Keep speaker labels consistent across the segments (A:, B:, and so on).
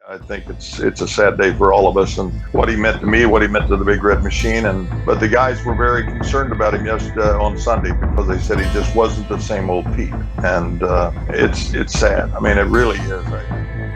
A: I think it's a sad day for all of us, and what he meant to me, what he meant to the Big Red Machine, but the guys were very concerned about him yesterday on Sunday because they said he just wasn't the same old Pete, and it's sad. I mean, it really is.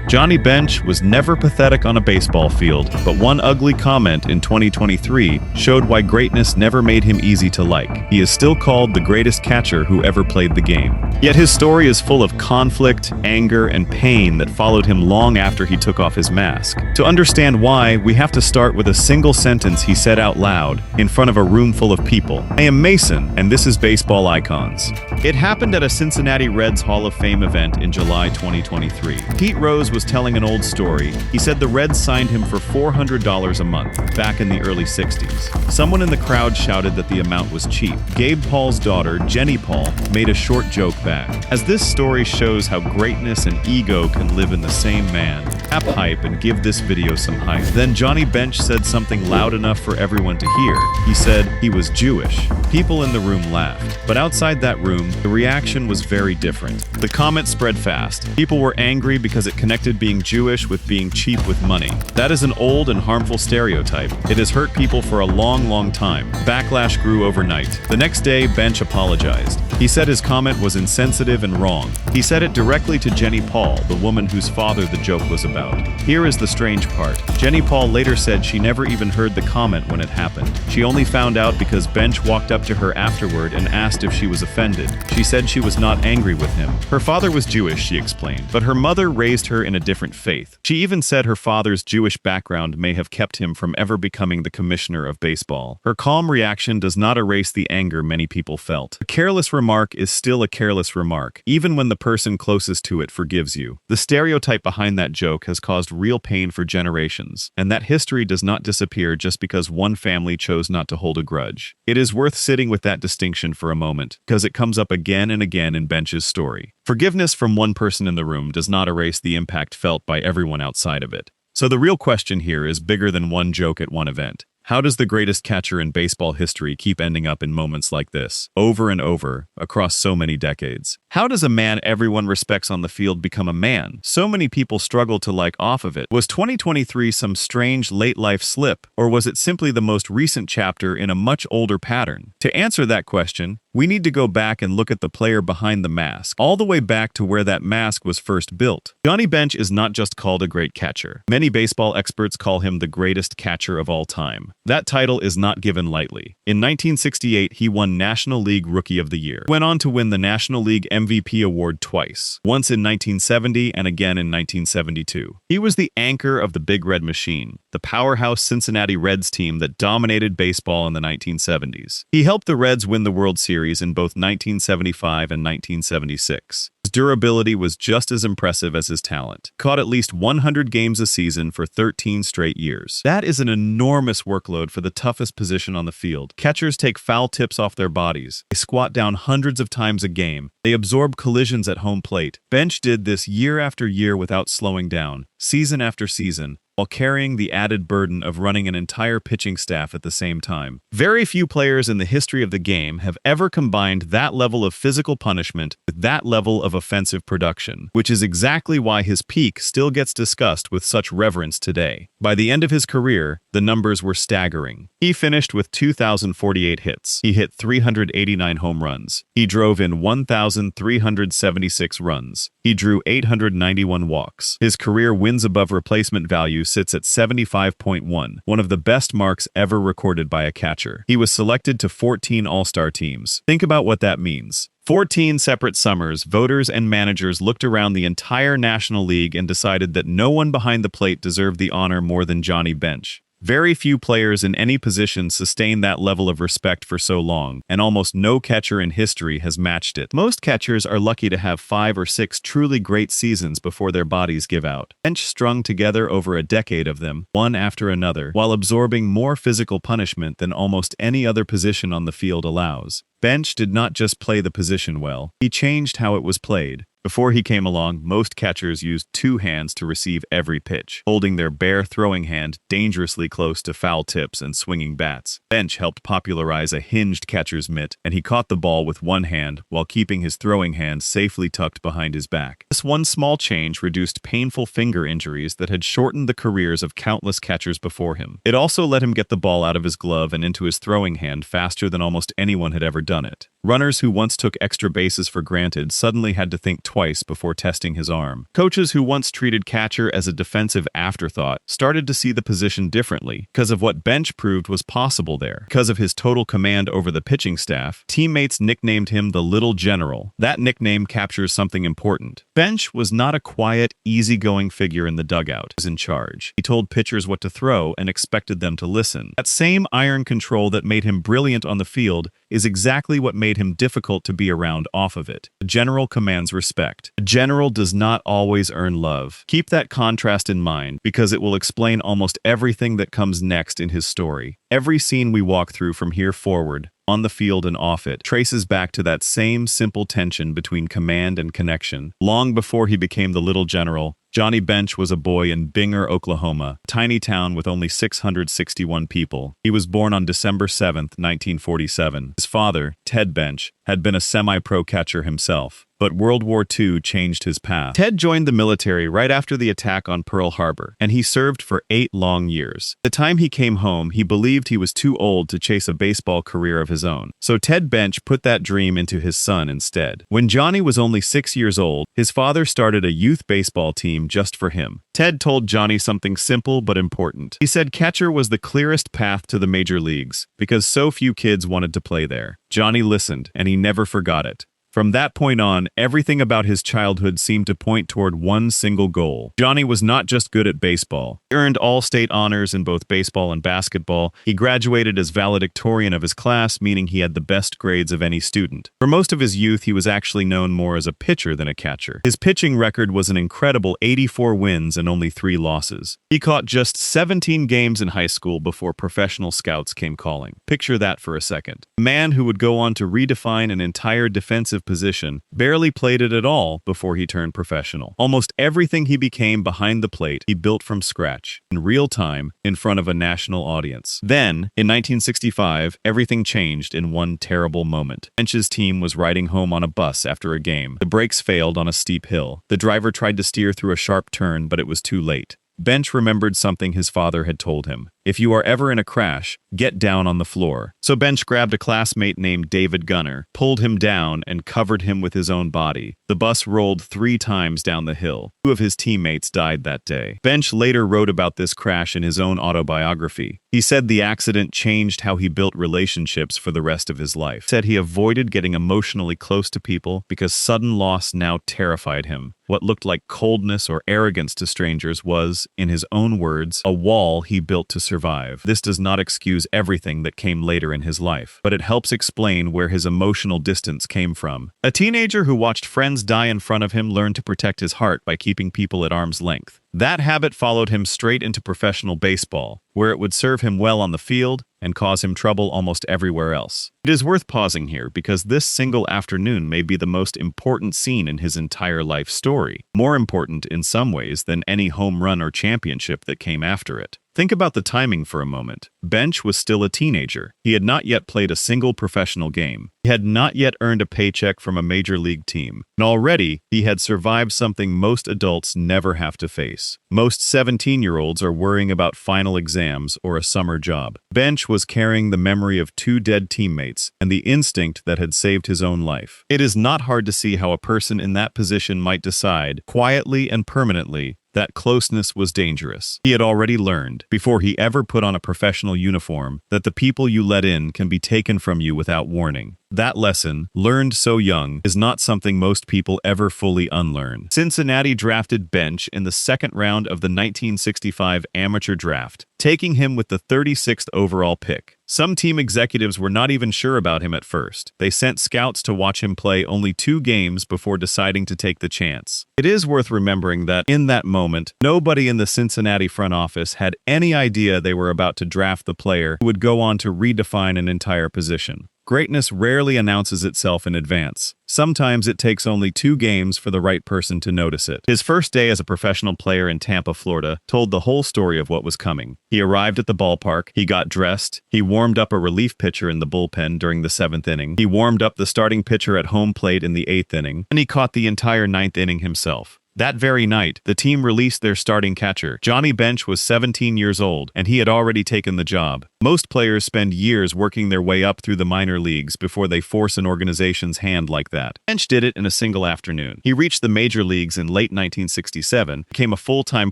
B: Johnny Bench was never pathetic on a baseball field, but one ugly comment in 2023 showed why greatness never made him easy to like. He is still called the greatest catcher who ever played the game. Yet his story is full of conflict, anger, and pain that followed him long after he took off his mask. To understand why, we have to start with a single sentence he said out loud in front of a room full of people. "I am Mason, and this is Baseball Icons." It happened at a Cincinnati Reds Hall of Fame event in July 2023. Pete Rose was telling an old story. He said the Reds signed him for $400 a month back in the early 60s. Someone in the crowd shouted that the amount was cheap. Gabe Paul's daughter, Jennie Paul, made a short joke back. As this story shows how greatness and ego can live in the same man, tap hype and give this video some hype. Then Johnny Bench said something loud enough for everyone to hear. He said he was Jewish. People in the room laughed, but outside that room, the reaction was very different. The comment spread fast. People were angry because it connected being Jewish with being cheap with money. That is an old and harmful stereotype. It has hurt people for a long, long time. Backlash grew overnight. The next day, Bench apologized. He said his comment was insensitive and wrong. He said it directly to Jennie Paul, the woman whose father the joke was about. Here is the strange part. Jennie Paul later said she never even heard the comment when it happened. She only found out because Bench walked up to her afterward and asked if she was offended. She said she was not angry with him. Her father was Jewish, she explained, but her mother raised her in a different faith. She even said her father's Jewish background may have kept him from ever becoming the commissioner of baseball. Her calm reaction does not erase the anger many people felt. A careless remark is still a careless remark, even when the person closest to it forgives you. The stereotype behind that joke has caused real pain for generations, and that history does not disappear just because one family chose not to hold a grudge. It is worth sitting with that distinction for a moment, because it comes up again and again in Bench's story. Forgiveness from one person in the room does not erase the impact felt by everyone outside of it. So the real question here is bigger than one joke at one event. How does the greatest catcher in baseball history keep ending up in moments like this, over and over, across so many decades? How does a man everyone respects on the field become a man so many people struggle to like off of it? Was 2023 some strange late-life slip, or was it simply the most recent chapter in a much older pattern? To answer that question, we need to go back and look at the player behind the mask, all the way back to where that mask was first built. Johnny Bench is not just called a great catcher. Many baseball experts call him the greatest catcher of all time. That title is not given lightly. In 1968, he won National League Rookie of the Year. Went on to win the National League MVP award twice, once in 1970 and again in 1972. He was the anchor of the Big Red Machine, the powerhouse Cincinnati Reds team that dominated baseball in the 1970s. He helped the Reds win the World Series in both 1975 and 1976. His durability was just as impressive as his talent. Caught at least 100 games a season for 13 straight years. That is an enormous workload for the toughest position on the field. Catchers take foul tips off their bodies. They squat down hundreds of times a game. They absorb collisions at home plate. Bench did this year after year without slowing down, season after season, while carrying the added burden of running an entire pitching staff at the same time. Very few players in the history of the game have ever combined that level of physical punishment with that level of offensive production, which is exactly why his peak still gets discussed with such reverence today. By the end of his career, the numbers were staggering. He finished with 2,048 hits. He hit 389 home runs. He drove in 1,376 runs. He drew 891 walks. His career wins above replacement value sits at 75.1, one of the best marks ever recorded by a catcher. He was selected to 14 All-Star teams. Think about what that means. 14 separate summers, voters and managers looked around the entire National League and decided that no one behind the plate deserved the honor more than Johnny Bench. Very few players in any position sustain that level of respect for so long, and almost no catcher in history has matched it. Most catchers are lucky to have 5 or 6 truly great seasons before their bodies give out. Bench strung together over a decade of them, one after another, while absorbing more physical punishment than almost any other position on the field allows. Bench did not just play the position well, he changed how it was played. Before he came along, most catchers used two hands to receive every pitch, holding their bare throwing hand dangerously close to foul tips and swinging bats. Bench helped popularize a hinged catcher's mitt, and he caught the ball with one hand while keeping his throwing hand safely tucked behind his back. This one small change reduced painful finger injuries that had shortened the careers of countless catchers before him. It also let him get the ball out of his glove and into his throwing hand faster than almost anyone had ever done it. Runners who once took extra bases for granted suddenly had to think twice before testing his arm. Coaches who once treated catcher as a defensive afterthought started to see the position differently because of what Bench proved was possible there. Because of his total command over the pitching staff, teammates nicknamed him the Little General. That nickname captures something important. Bench was not a quiet, easygoing figure in the dugout. He was in charge. He told pitchers what to throw and expected them to listen. That same iron control that made him brilliant on the field is exactly what made him difficult to be around off of it. The general commands respect. A general does not always earn love. Keep that contrast in mind because it will explain almost everything that comes next in his story. Every scene we walk through from here forward, on the field and off it, traces back to that same simple tension between command and connection. Long before he became the Little General, Johnny Bench was a boy in Binger, Oklahoma, a tiny town with only 661 people. He was born on December 7, 1947. His father, Ted Bench, had been a semi-pro catcher himself, but World War II changed his path. Ted joined the military right after the attack on Pearl Harbor, and he served for 8 long years. By the time he came home, he believed he was too old to chase a baseball career of his own. So Ted Bench put that dream into his son instead. When Johnny was only 6 years old, his father started a youth baseball team just for him. Ted told Johnny something simple but important. He said catcher was the clearest path to the major leagues because so few kids wanted to play there. Johnny listened, and he never forgot it. From that point on, everything about his childhood seemed to point toward one single goal. Johnny was not just good at baseball. He earned all-state honors in both baseball and basketball. He graduated as valedictorian of his class, meaning he had the best grades of any student. For most of his youth, he was actually known more as a pitcher than a catcher. His pitching record was an incredible 84 wins and only 3 losses. He caught just 17 games in high school before professional scouts came calling. Picture that for a second. A man who would go on to redefine an entire defensive position barely played it at all before he turned professional. Almost everything he became behind the plate, he built from scratch, in real time, in front of a national audience. Then, in 1965, everything changed in one terrible moment. Bench's team was riding home on a bus after a game. The brakes failed on a steep hill. The driver tried to steer through a sharp turn, but it was too late. Bench remembered something his father had told him. If you are ever in a crash, get down on the floor. So Bench grabbed a classmate named David Gunner, pulled him down, and covered him with his own body. The bus rolled 3 times down the hill. 2 of his teammates died that day. Bench later wrote about this crash in his own autobiography. He said the accident changed how he built relationships for the rest of his life. He said he avoided getting emotionally close to people because sudden loss now terrified him. What looked like coldness or arrogance to strangers was, in his own words, a wall he built to survive. This does not excuse everything that came later in his life, but it helps explain where his emotional distance came from. A teenager who watched friends die in front of him learned to protect his heart by keeping people at arm's length. That habit followed him straight into professional baseball, where it would serve him well on the field and cause him trouble almost everywhere else. It is worth pausing here because this single afternoon may be the most important scene in his entire life story, more important in some ways than any home run or championship that came after it. Think about the timing for a moment. Bench was still a teenager. He had not yet played a single professional game. He had not yet earned a paycheck from a major league team. And already, he had survived something most adults never have to face. Most 17-year-olds are worrying about final exams or a summer job. Bench was carrying the memory of 2 dead teammates and the instinct that had saved his own life. It is not hard to see how a person in that position might decide, quietly and permanently, that closeness was dangerous. He had already learned, before he ever put on a professional uniform, that the people you let in can be taken from you without warning. That lesson, learned so young, is not something most people ever fully unlearn. Cincinnati drafted Bench in the 2nd round of the 1965 amateur draft, taking him with the 36th overall pick. Some team executives were not even sure about him at first. They sent scouts to watch him play only 2 games before deciding to take the chance. It is worth remembering that, in that moment, nobody in the Cincinnati front office had any idea they were about to draft the player who would go on to redefine an entire position. Greatness rarely announces itself in advance. Sometimes it takes only 2 games for the right person to notice it. His first day as a professional player in Tampa, Florida, told the whole story of what was coming. He arrived at the ballpark, he got dressed, he warmed up a relief pitcher in the bullpen during the 7th inning, he warmed up the starting pitcher at home plate in the 8th inning, and he caught the entire 9th inning himself. That very night, the team released their starting catcher. Johnny Bench was 17 years old, and he had already taken the job. Most players spend years working their way up through the minor leagues before they force an organization's hand like that. Bench did it in a single afternoon. He reached the major leagues in late 1967, became a full-time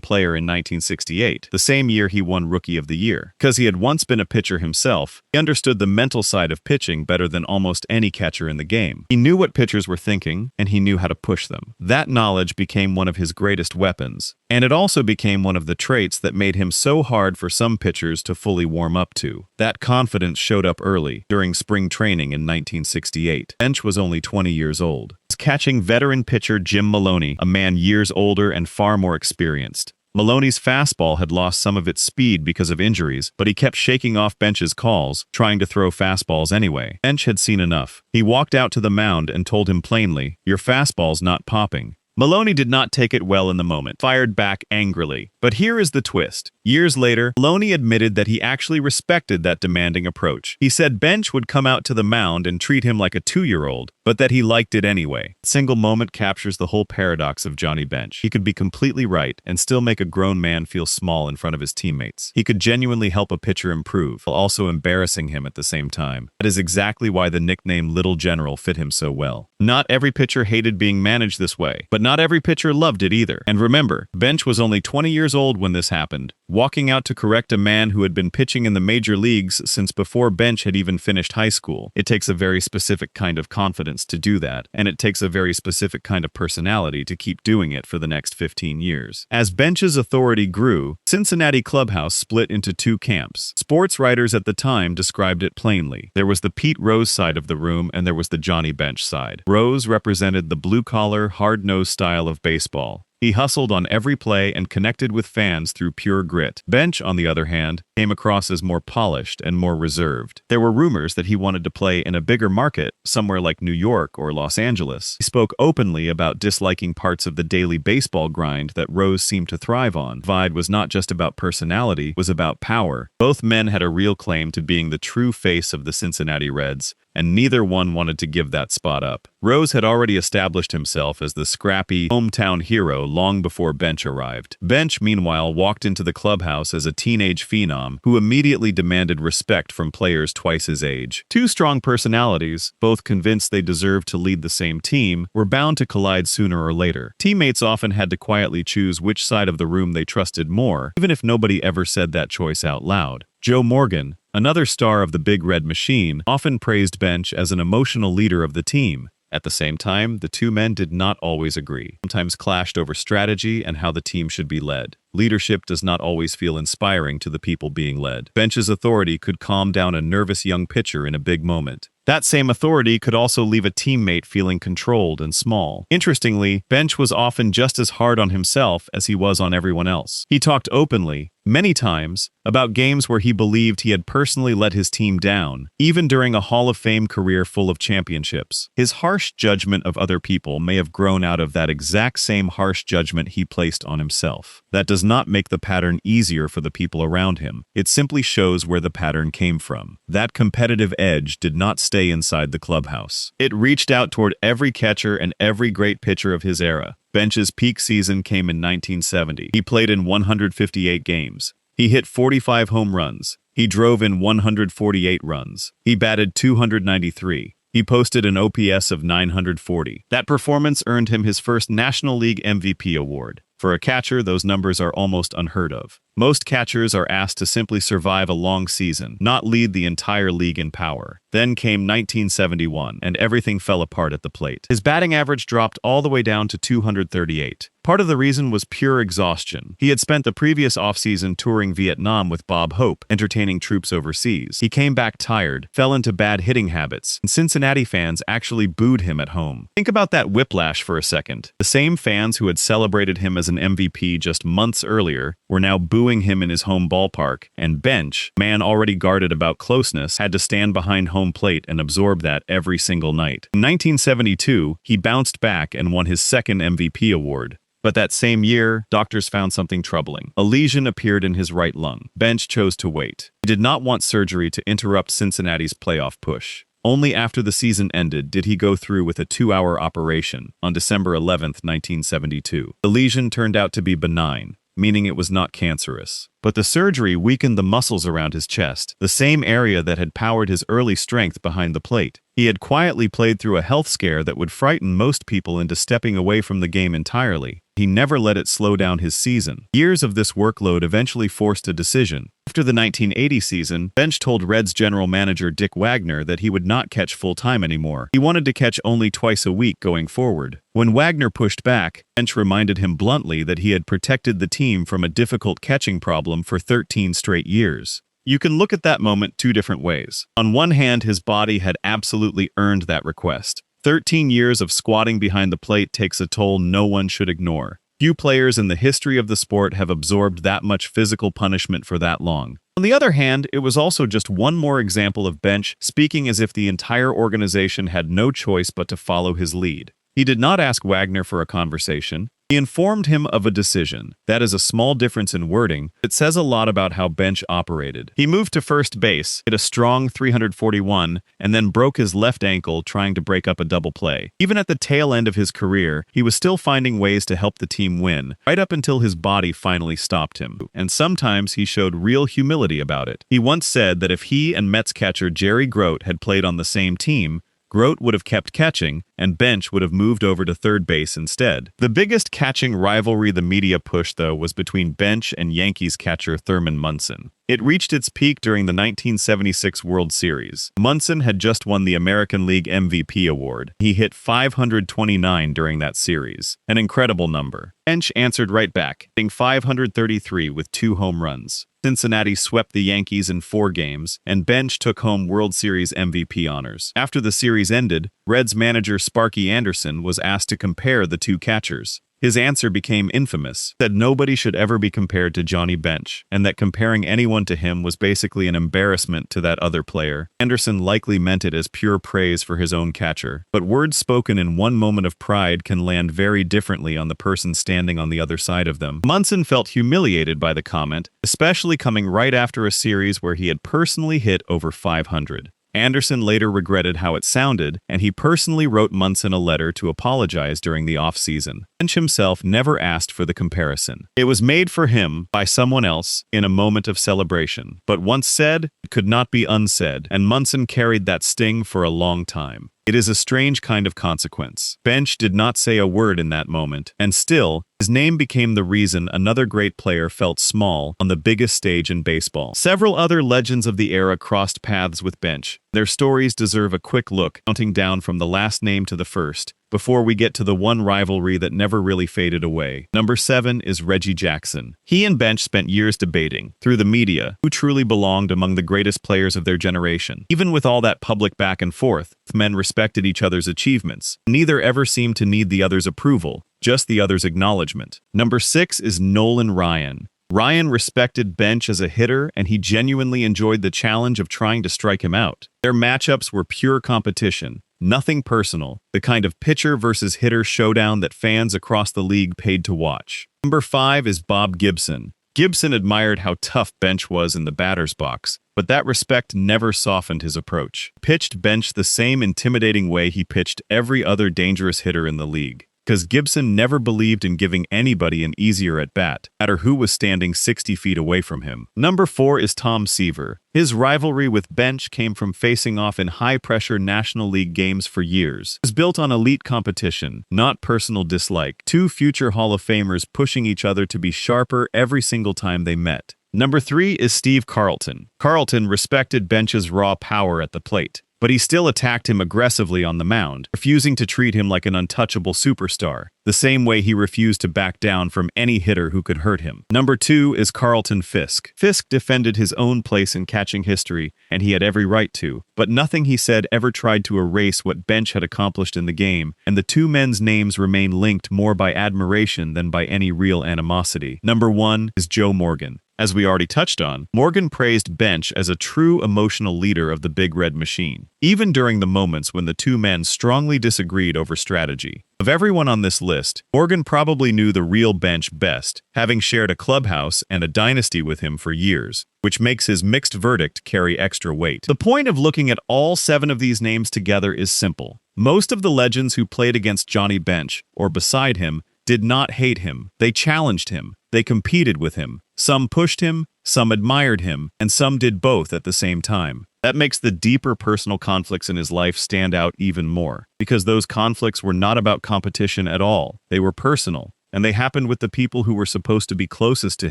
B: player in 1968, the same year he won Rookie of the Year. Because he had once been a pitcher himself, he understood the mental side of pitching better than almost any catcher in the game. He knew what pitchers were thinking, and he knew how to push them. That knowledge became one of his greatest weapons, and it also became one of the traits that made him so hard for some pitchers to fully warm up to. That confidence showed up early, during spring training in 1968. Bench was only 20 years old. He was catching veteran pitcher Jim Maloney, a man years older and far more experienced. Maloney's fastball had lost some of its speed because of injuries, but he kept shaking off Bench's calls, trying to throw fastballs anyway. Bench had seen enough. He walked out to the mound and told him plainly, "Your fastball's not popping." Maloney did not take it well in the moment, fired back angrily. But here is the twist. Years later, Maloney admitted that he actually respected that demanding approach. He said Bench would come out to the mound and treat him like a 2-year-old, but that he liked it anyway. A single moment captures the whole paradox of Johnny Bench. He could be completely right and still make a grown man feel small in front of his teammates. He could genuinely help a pitcher improve, while also embarrassing him at the same time. That is exactly why the nickname Little General fit him so well. Not every pitcher hated being managed this way, but not every pitcher loved it either. And remember, Bench was only 20 years old when this happened, walking out to correct a man who had been pitching in the major leagues since before Bench had even finished high school. It takes a very specific kind of confidence to do that, and it takes a very specific kind of personality to keep doing it for the next 15 years. As Bench's authority grew, Cincinnati clubhouse split into 2 camps. Sports writers at the time described it plainly. There was the Pete Rose side of the room, and there was the Johnny Bench side. Rose represented the blue-collar, hard-nosed style of baseball. He hustled on every play and connected with fans through pure grit. Bench, on the other hand, came across as more polished and more reserved. There were rumors that he wanted to play in a bigger market, somewhere like New York or Los Angeles. He spoke openly about disliking parts of the daily baseball grind that Rose seemed to thrive on. Divide was not just about personality, it was about power. Both men had a real claim to being the true face of the Cincinnati Reds, and neither one wanted to give that spot up. Rose had already established himself as the scrappy, hometown hero long before Bench arrived. Bench, meanwhile, walked into the clubhouse as a teenage phenom who immediately demanded respect from players twice his age. 2 strong personalities, both convinced they deserved to lead the same team, were bound to collide sooner or later. Teammates often had to quietly choose which side of the room they trusted more, even if nobody ever said that choice out loud. Joe Morgan, another star of the Big Red Machine, often praised Bench as an emotional leader of the team. At the same time, the 2 men did not always agree, sometimes clashed over strategy and how the team should be led. Leadership does not always feel inspiring to the people being led. Bench's authority could calm down a nervous young pitcher in a big moment. That same authority could also leave a teammate feeling controlled and small. Interestingly, Bench was often just as hard on himself as he was on everyone else. He talked openly, many times, about games where he believed he had personally let his team down, even during a Hall of Fame career full of championships. His harsh judgment of other people may have grown out of that exact same harsh judgment he placed on himself. That does not make the pattern easier for the people around him. It simply shows where the pattern came from. That competitive edge did not stay inside the clubhouse. It reached out toward every catcher and every great pitcher of his era. Bench's peak season came in 1970. He played in 158 games. He hit 45 home runs. He drove in 148 runs. He batted .293. He posted an OPS of .940. That performance earned him his first National League MVP award. For a catcher, those numbers are almost unheard of. Most catchers are asked to simply survive a long season, not lead the entire league in power. Then came 1971, and everything fell apart at the plate. His batting average dropped all the way down to .238. Part of the reason was pure exhaustion. He had spent the previous offseason touring Vietnam with Bob Hope, entertaining troops overseas. He came back tired, fell into bad hitting habits, and Cincinnati fans actually booed him at home. Think about that whiplash for a second. The same fans who had celebrated him as an MVP just months earlier were now booing booing him in his home ballpark, and Bench, man already guarded about closeness, had to stand behind home plate and absorb that every single night. In 1972, he bounced back and won his second MVP award. But that same year, doctors found something troubling. A lesion appeared in his right lung. Bench chose to wait. He did not want surgery to interrupt Cincinnati's playoff push. Only after the season ended did he go through with a 2-hour operation on December 11, 1972. The lesion turned out to be benign, meaning it was not cancerous. But the surgery weakened the muscles around his chest, the same area that had powered his early strength behind the plate. He had quietly played through a health scare that would frighten most people into stepping away from the game entirely. He never let it slow down his season. Years of this workload eventually forced a decision. After the 1980 season, Bench told Reds general manager Dick Wagner that he would not catch full-time anymore. He wanted to catch only twice a week going forward. When Wagner pushed back, Bench reminded him bluntly that he had protected the team from a difficult catching problem for 13 straight years. You can look at that moment two different ways. On one hand, his body had absolutely earned that request. 13 years of squatting behind the plate takes a toll no one should ignore. Few players in the history of the sport have absorbed that much physical punishment for that long. On the other hand, it was also just one more example of Bench speaking as if the entire organization had no choice but to follow his lead. He did not ask Wagner for a conversation. He informed him of a decision. That is a small difference in wording. It says a lot about how Bench operated. He moved to first base, hit a strong 341, and then broke his left ankle trying to break up a double play. Even at the tail end of his career, he was still finding ways to help the team win, right up until his body finally stopped him. And sometimes he showed real humility about it. He once said that if he and Mets catcher Jerry Grote had played on the same team, Grote would have kept catching, and Bench would have moved over to third base instead. The biggest catching rivalry the media pushed, though, was between Bench and Yankees catcher Thurman Munson. It reached its peak during the 1976 World Series. Munson had just won the American League MVP award. He hit 529 during that series, an incredible number. Bench answered right back, hitting 533 with 2 home runs. Cincinnati swept the Yankees in 4 games, and Bench took home World Series MVP honors. After the series ended, Reds manager Sparky Anderson was asked to compare the two catchers. His answer became infamous, said nobody should ever be compared to Johnny Bench, and that comparing anyone to him was basically an embarrassment to that other player. Anderson likely meant it as pure praise for his own catcher, but words spoken in one moment of pride can land very differently on the person standing on the other side of them. Munson felt humiliated by the comment, especially coming right after a series where he had personally hit over 500. Anderson later regretted how it sounded, and he personally wrote Munson a letter to apologize during the offseason. Bench himself never asked for the comparison. It was made for him by someone else in a moment of celebration. But once said, it could not be unsaid, and Munson carried that sting for a long time. It is a strange kind of consequence. Bench did not say a word in that moment, and still, his name became the reason another great player felt small on the biggest stage in baseball. Several other legends of the era crossed paths with Bench. Their stories deserve a quick look, counting down from the last name to the first, before we get to the one rivalry that never really faded away. Number 7 is Reggie Jackson. He and Bench spent years debating, through the media, who truly belonged among the greatest players of their generation. Even with all that public back and forth, men respected each other's achievements. Neither ever seemed to need the other's approval, just the other's acknowledgement. Number 6 is Nolan Ryan. Ryan respected Bench as a hitter, and he genuinely enjoyed the challenge of trying to strike him out. Their matchups were pure competition, nothing personal, the kind of pitcher versus hitter showdown that fans across the league paid to watch. Number 5 is Bob Gibson. Gibson admired how tough Bench was in the batter's box, but that respect never softened his approach. He pitched Bench the same intimidating way he pitched every other dangerous hitter in the league. Because Gibson never believed in giving anybody an easier at-bat, no matter who was standing 60 feet away from him. Number 4 is Tom Seaver. His rivalry with Bench came from facing off in high-pressure National League games for years. It was built on elite competition, not personal dislike. 2 future Hall of Famers pushing each other to be sharper every single time they met. Number 3 is Steve Carlton. Carlton respected Bench's raw power at the plate, but he still attacked him aggressively on the mound, refusing to treat him like an untouchable superstar, the same way he refused to back down from any hitter who could hurt him. Number 2 is Carlton Fisk. Fisk defended his own place in catching history, and he had every right to, but nothing he said ever tried to erase what Bench had accomplished in the game, and the two men's names remain linked more by admiration than by any real animosity. Number 1 is Joe Morgan. As we already touched on, Morgan praised Bench as a true emotional leader of the Big Red Machine, even during the moments when the two men strongly disagreed over strategy. Of everyone on this list, Morgan probably knew the real Bench best, having shared a clubhouse and a dynasty with him for years, which makes his mixed verdict carry extra weight. The point of looking at all 7 of these names together is simple. Most of the legends who played against Johnny Bench, or beside him, did not hate him. They challenged him. They competed with him. Some pushed him, some admired him, and some did both at the same time. That makes the deeper personal conflicts in his life stand out even more, because those conflicts were not about competition at all. They were personal, and they happened with the people who were supposed to be closest to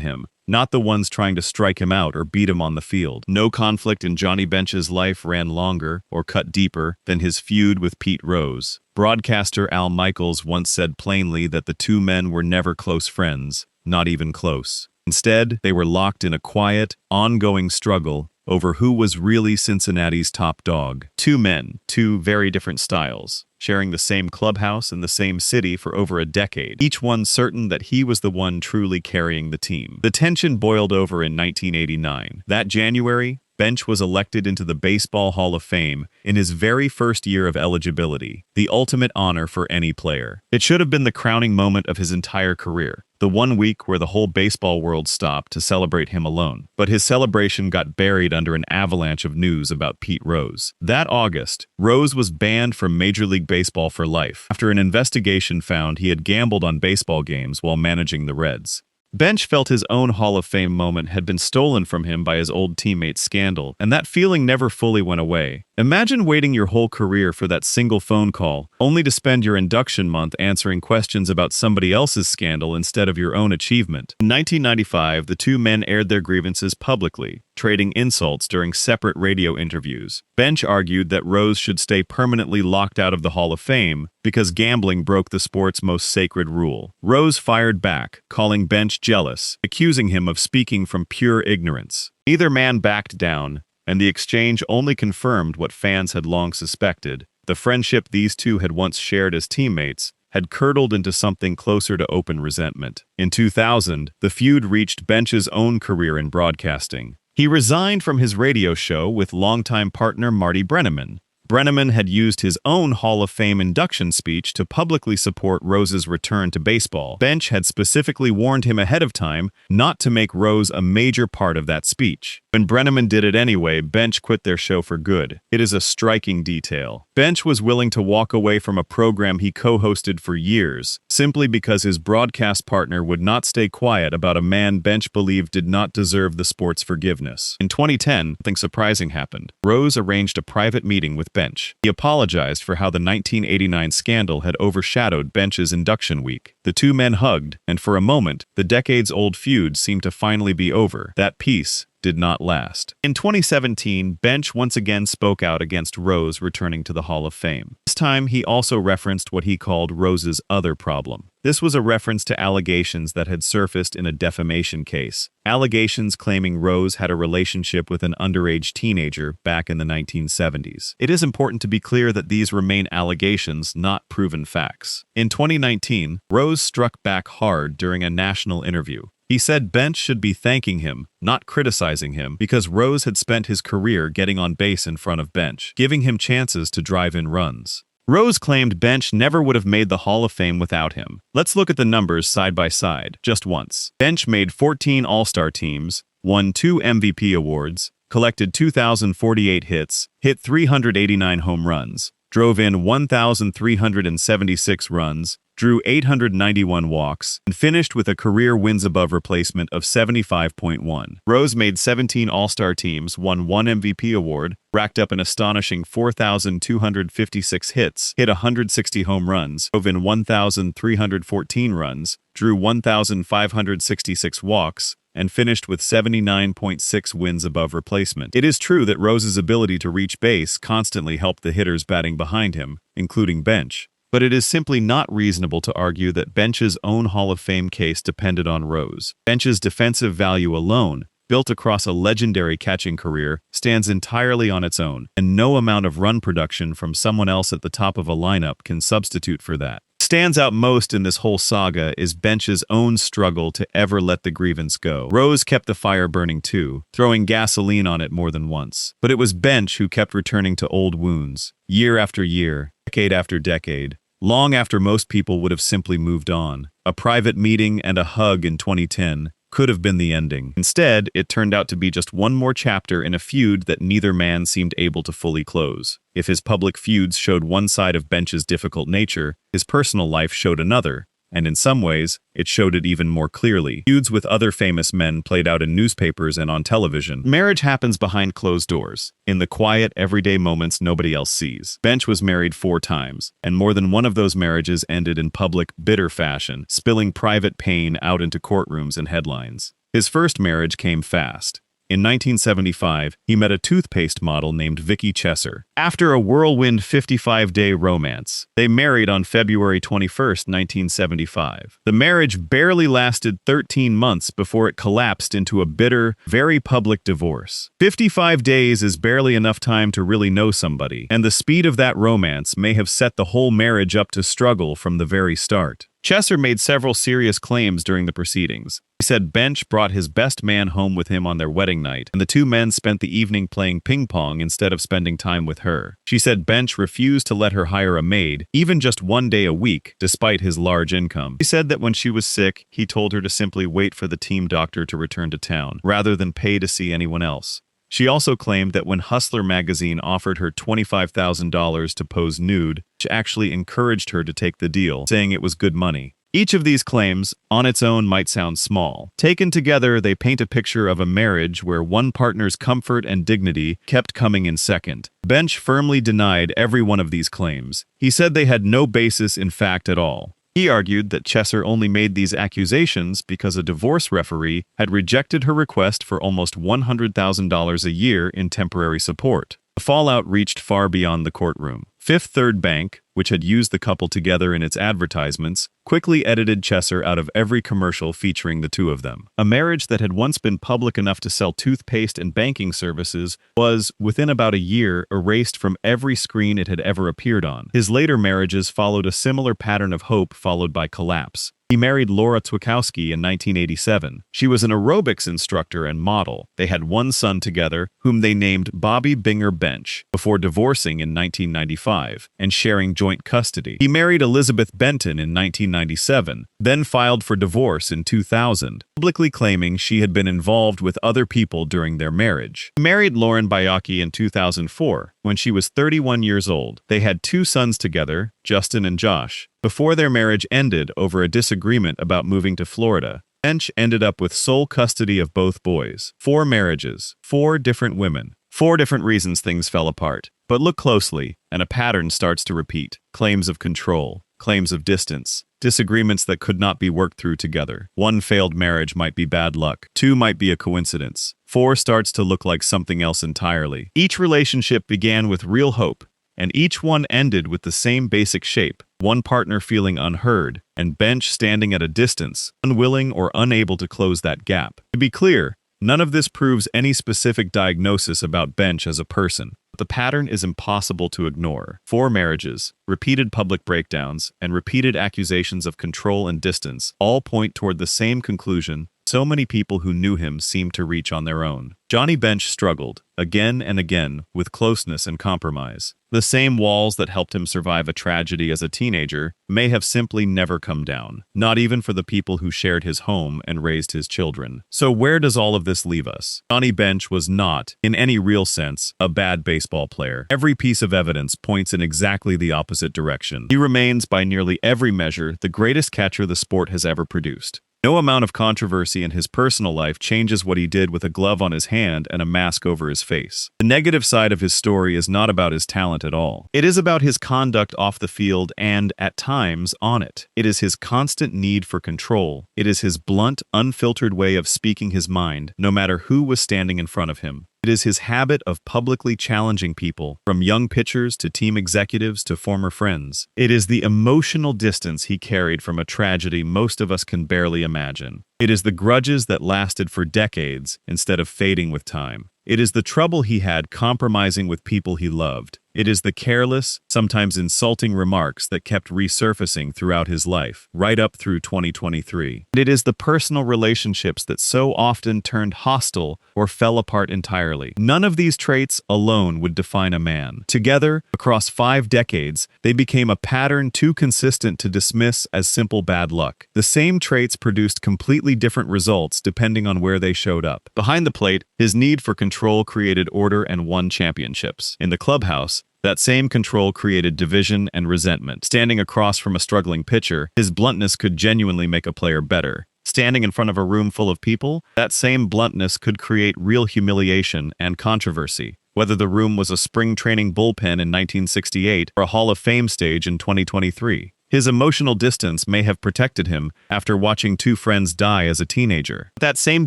B: him, not the ones trying to strike him out or beat him on the field. No conflict in Johnny Bench's life ran longer or cut deeper than his feud with Pete Rose. Broadcaster Al Michaels once said plainly that the two men were never close friends, not even close. Instead, they were locked in a quiet, ongoing struggle over who was really Cincinnati's top dog. Two men, two very different styles, sharing the same clubhouse in the same city for over a decade, each one certain that he was the one truly carrying the team. The tension boiled over in 1989. That January, Bench was elected into the Baseball Hall of Fame in his very first year of eligibility, the ultimate honor for any player. It should have been the crowning moment of his entire career, the one week where the whole baseball world stopped to celebrate him alone. But his celebration got buried under an avalanche of news about Pete Rose. That August, Rose was banned from Major League Baseball for life after an investigation found he had gambled on baseball games while managing the Reds. Bench felt his own Hall of Fame moment had been stolen from him by his old teammate's scandal, and that feeling never fully went away. Imagine waiting your whole career for that single phone call, only to spend your induction month answering questions about somebody else's scandal instead of your own achievement. In 1995, the two men aired their grievances publicly, trading insults during separate radio interviews. Bench argued that Rose should stay permanently locked out of the Hall of Fame because gambling broke the sport's most sacred rule. Rose fired back, calling Bench jealous, accusing him of speaking from pure ignorance. Neither man backed down, and the exchange only confirmed what fans had long suspected. The friendship these two had once shared as teammates had curdled into something closer to open resentment. In 2000, the feud reached Bench's own career in broadcasting. He resigned from his radio show with longtime partner Marty Brennaman. Brennaman had used his own Hall of Fame induction speech to publicly support Rose's return to baseball. Bench had specifically warned him ahead of time not to make Rose a major part of that speech. When Brennaman did it anyway, Bench quit their show for good. It is a striking detail. Bench was willing to walk away from a program he co-hosted for years, simply because his broadcast partner would not stay quiet about a man Bench believed did not deserve the sport's forgiveness. In 2010, something surprising happened. Rose arranged a private meeting with Bench. He apologized for how the 1989 scandal had overshadowed Bench's induction week. The two men hugged, and for a moment, the decades-old feud seemed to finally be over. That peace did not last. In 2017, Bench once again spoke out against Rose returning to the Hall of Fame. This time, he also referenced what he called Rose's other problem. This was a reference to allegations that had surfaced in a defamation case. Allegations claiming Rose had a relationship with an underage teenager back in the 1970s. It is important to be clear that these remain allegations, not proven facts. In 2019, Rose struck back hard during a national interview. He said Bench should be thanking him, not criticizing him, because Rose had spent his career getting on base in front of Bench, giving him chances to drive in runs. Rose claimed Bench never would have made the Hall of Fame without him. Let's look at the numbers side by side, just once. Bench made 14 All-Star teams, won 2 MVP awards, collected 2,048 hits, hit 389 home runs, drove in 1,376 runs, drew 891 walks, and finished with a career wins above replacement of 75.1. Rose made 17 All-Star teams, won 1 MVP award, racked up an astonishing 4,256 hits, hit 160 home runs, drove in 1,314 runs, drew 1,566 walks, and finished with 79.6 wins above replacement. It is true that Rose's ability to reach base constantly helped the hitters batting behind him, including Bench. But it is simply not reasonable to argue that Bench's own Hall of Fame case depended on Rose. Bench's defensive value alone, built across a legendary catching career, stands entirely on its own, and no amount of run production from someone else at the top of a lineup can substitute for that. stands out most in this whole saga is Bench's own struggle to ever let the grievance go. Rose kept the fire burning too, throwing gasoline on it more than once. But it was Bench who kept returning to old wounds, year after year, decade after decade, long after most people would have simply moved on. A private meeting and a hug in 2010 could have been the ending. Instead, it turned out to be just one more chapter in a feud that neither man seemed able to fully close. If his public feuds showed one side of Bench's difficult nature, his personal life showed another, and in some ways, it showed it even more clearly. Feuds with other famous men played out in newspapers and on television. Marriage happens behind closed doors, in the quiet, everyday moments nobody else sees. Bench was married 4 times, and more than one of those marriages ended in public, bitter fashion, spilling private pain out into courtrooms and headlines. His first marriage came fast. In 1975, he met a toothpaste model named Vicky Chesser. After a whirlwind 55-day romance, they married on February 21, 1975. The marriage barely lasted 13 months before it collapsed into a bitter, very public divorce. 55 days is barely enough time to really know somebody, and the speed of that romance may have set the whole marriage up to struggle from the very start. Chesser made several serious claims during the proceedings. He said Bench brought his best man home with him on their wedding night, and the 2 men spent the evening playing ping pong instead of spending time with her. She said Bench refused to let her hire a maid, even just 1 day a week, despite his large income. She said that when she was sick, he told her to simply wait for the team doctor to return to town, rather than pay to see anyone else. She also claimed that when Hustler magazine offered her $25,000 to pose nude, she actually encouraged her to take the deal, saying it was good money. Each of these claims, on its own, might sound small. Taken together, they paint a picture of a marriage where one partner's comfort and dignity kept coming in second. Bench firmly denied every one of these claims. He said they had no basis in fact at all. He argued that Chesser only made these accusations because a divorce referee had rejected her request for almost $100,000 a year in temporary support. The fallout reached far beyond the courtroom. Fifth Third Bank, which had used the couple together in its advertisements, quickly edited Chesser out of every commercial featuring the 2 of them. A marriage that had once been public enough to sell toothpaste and banking services was, within about a year, erased from every screen it had ever appeared on. His later marriages followed a similar pattern of hope followed by collapse. He married Laura Twikowski in 1987. She was an aerobics instructor and model. They had 1 son together, whom they named Bobby Binger Bench, before divorcing in 1995 and sharing joint custody. He married Elizabeth Benton in 1997, then filed for divorce in 2000, publicly claiming she had been involved with other people during their marriage. He married Lauren Bayaki in 2004, when she was 31 years old. They had 2 sons together, Justin and Josh, before their marriage ended over a disagreement about moving to Florida. Bench ended up with sole custody of both boys. 4 marriages, 4 different women. 4 different reasons things fell apart. But look closely, and a pattern starts to repeat. Claims of control, claims of distance, disagreements that could not be worked through together. 1 failed marriage might be bad luck. 2 might be a coincidence. 4 starts to look like something else entirely. Each relationship began with real hope, and each one ended with the same basic shape. 1 partner feeling unheard, and Bench standing at a distance, unwilling or unable to close that gap. To be clear, none of this proves any specific diagnosis about Bench as a person. But the pattern is impossible to ignore. 4 marriages, repeated public breakdowns, and repeated accusations of control and distance all point toward the same conclusion so many people who knew him seemed to reach on their own. Johnny Bench struggled, again and again, with closeness and compromise. The same walls that helped him survive a tragedy as a teenager may have simply never come down, not even for the people who shared his home and raised his children. So where does all of this leave us? Johnny Bench was not, in any real sense, a bad baseball player. Every piece of evidence points in exactly the opposite direction. He remains, by nearly every measure, the greatest catcher the sport has ever produced. No amount of controversy in his personal life changes what he did with a glove on his hand and a mask over his face. The negative side of his story is not about his talent at all. It is about his conduct off the field and, at times, on it. It is his constant need for control. It is his blunt, unfiltered way of speaking his mind, no matter who was standing in front of him. It is his habit of publicly challenging people, from young pitchers to team executives to former friends. It is the emotional distance he carried from a tragedy most of us can barely imagine. It is the grudges that lasted for decades instead of fading with time. It is the trouble he had compromising with people he loved. It is the careless, sometimes insulting remarks that kept resurfacing throughout his life, right up through 2023. And it is the personal relationships that so often turned hostile or fell apart entirely. None of these traits alone would define a man. Together, across 5 decades, they became a pattern too consistent to dismiss as simple bad luck. The same traits produced completely different results depending on where they showed up. Behind the plate, his need for control created order and won championships. In the clubhouse, that same control created division and resentment. Standing across from a struggling pitcher, his bluntness could genuinely make a player better. Standing in front of a room full of people, that same bluntness could create real humiliation and controversy. Whether the room was a spring training bullpen in 1968 or a Hall of Fame stage in 2023. His emotional distance may have protected him after watching 2 friends die as a teenager. That same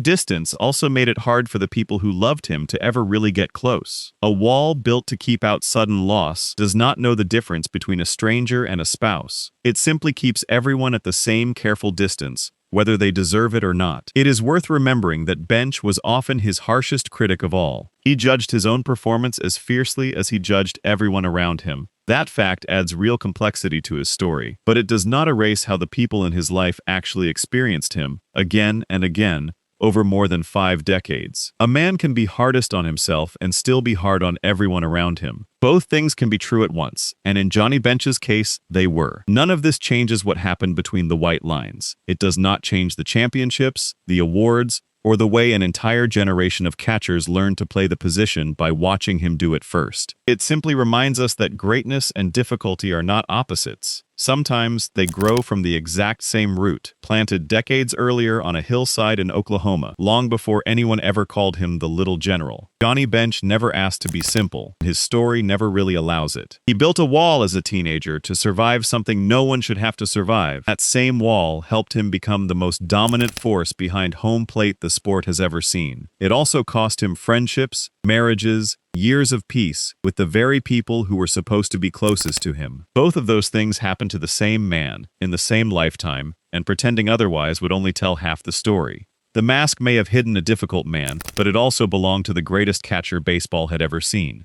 B: distance also made it hard for the people who loved him to ever really get close. A wall built to keep out sudden loss does not know the difference between a stranger and a spouse. It simply keeps everyone at the same careful distance, whether they deserve it or not. It is worth remembering that Bench was often his harshest critic of all. He judged his own performance as fiercely as he judged everyone around him. That fact adds real complexity to his story, but it does not erase how the people in his life actually experienced him, again and again, over more than 5 decades. A man can be hardest on himself and still be hard on everyone around him. Both things can be true at once, and in Johnny Bench's case, they were. None of this changes what happened between the white lines. It does not change the championships, the awards, or the way an entire generation of catchers learned to play the position by watching him do it first. It simply reminds us that greatness and difficulty are not opposites. Sometimes they grow from the exact same root, planted decades earlier on a hillside in Oklahoma, long before anyone ever called him the Little General. Johnny Bench never asked to be simple. His story never really allows it. He built a wall as a teenager to survive something no one should have to survive. That same wall helped him become the most dominant force behind home plate the sport has ever seen. It also cost him friendships, marriages, years of peace with the very people who were supposed to be closest to him. Both of those things happened to the same man, in the same lifetime, and pretending otherwise would only tell half the story. The mask may have hidden a difficult man, but it also belonged to the greatest catcher baseball had ever seen.